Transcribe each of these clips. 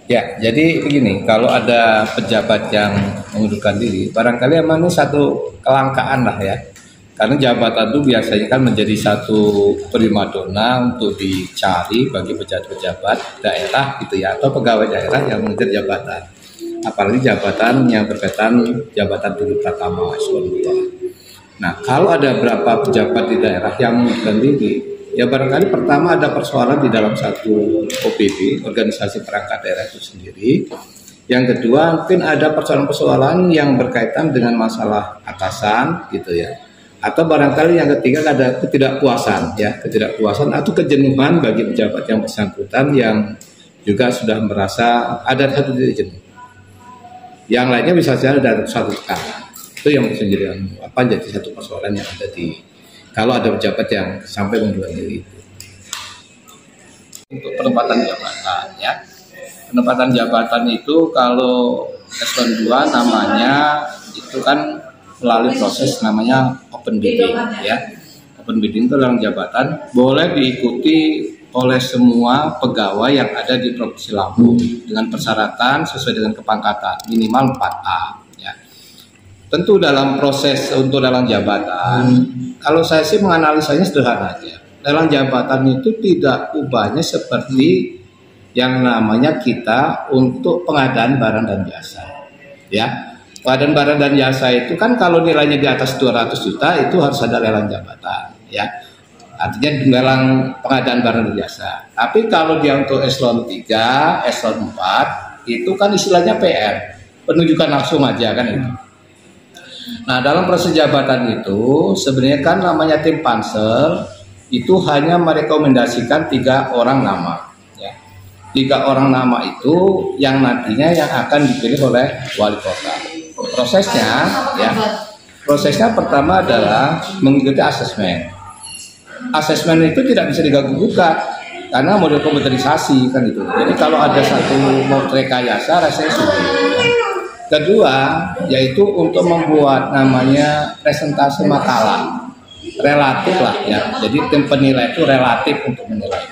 Ya, jadi begini, kalau ada pejabat yang mengundurkan diri, barangkali emang ini satu kelangkaan lah ya. Karena jabatan itu biasanya kan menjadi satu primadona untuk dicari bagi pejabat-pejabat daerah gitu ya, atau pegawai daerah yang mengejar jabatan. Apalagi jabatan yang berkaitan jabatan tinggi pertama eselon 2. Nah, kalau ada berapa pejabat di daerah yang mengundurkan diri, ya barangkali pertama ada persoalan di dalam satu OPD, organisasi perangkat daerah itu sendiri. Yang kedua mungkin ada persoalan-persoalan yang berkaitan dengan masalah atasan gitu ya. Atau barangkali yang ketiga ada ketidakpuasan ya, ketidakpuasan atau kejenuhan bagi pejabat yang bersangkutan yang juga sudah merasa ada satu titik jenuh. Yang lainnya bisa saja ada satu tekanan. Itu yang menjadi jadi satu persoalan yang ada di kalau ada pejabat yang sampai mengundurkan diri itu. Untuk penempatan jabatan ya. Penempatan jabatan itu kalau eselon 2 namanya itu kan melalui proses namanya open bidding ya. Open bidding itu dalam jabatan boleh diikuti oleh semua pegawai yang ada di Provinsi Lampung dengan persyaratan sesuai dengan kepangkatan minimal 4A ya. Tentu dalam proses untuk dalam jabatan, kalau saya sih menganalisanya sederhana aja. Dalam jabatan itu tidak ubahnya seperti yang namanya kita untuk pengadaan barang dan jasa. Ya, pengadaan barang dan jasa itu kan kalau nilainya di atas 200 juta itu harus ada lelang jabatan. Ya, artinya lelang pengadaan barang dan jasa. Tapi kalau dia untuk eselon 3, eselon 4, itu kan istilahnya PR, penunjukan langsung aja kan itu. Nah, dalam proses jabatan itu sebenarnya kan namanya tim pansel itu hanya merekomendasikan 3 orang nama. Ya. 3 orang nama itu yang nantinya yang akan dipilih oleh wali kota. Prosesnya pertama adalah mengikuti asesmen. Asesmen itu tidak bisa diganggu-gugat karena model komputerisasi kan itu. Jadi kalau ada satu mau rekayasa rasanya sulit. Kedua, yaitu untuk membuat namanya presentasi makalah relatif lah ya. Jadi tim penilai itu relatif untuk menilai.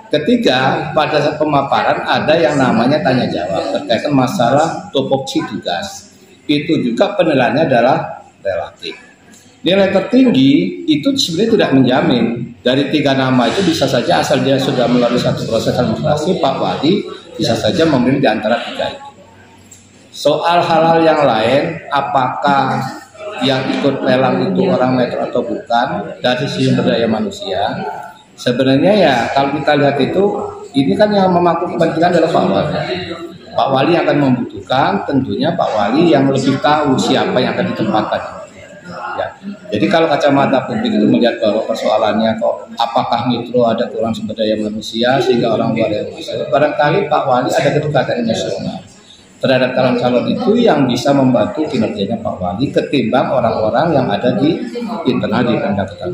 Ketiga, pada saat pemaparan ada yang namanya tanya jawab berkaitan masalah topoksi tugas. Itu juga penilaiannya adalah relatif. Nilai tertinggi itu sebenarnya tidak menjamin. Dari 3 nama itu bisa saja asal dia sudah melalui satu proses administrasi, Pak Wali bisa saja memilih di antara 3 itu. Soal hal-hal yang lain, apakah yang ikut lelang itu orang metro atau bukan, dari sumber daya manusia, sebenarnya ya kalau kita lihat itu, ini kan yang memangku kepentingan adalah Pak Wali. Pak Wali akan membutuhkan tentunya Pak Wali yang lebih tahu siapa yang akan ditempatkan. Ya. Jadi kalau kacamata publik itu melihat bahwa persoalannya kok apakah metro ada kurang sumber daya manusia sehingga orang luar yang masuk, barangkali Pak Wali ada kedekatan emosional terhadap calon-calon itu yang bisa membantu kinerjanya Pak Wali ketimbang orang-orang yang ada di internal di Pemda Kota.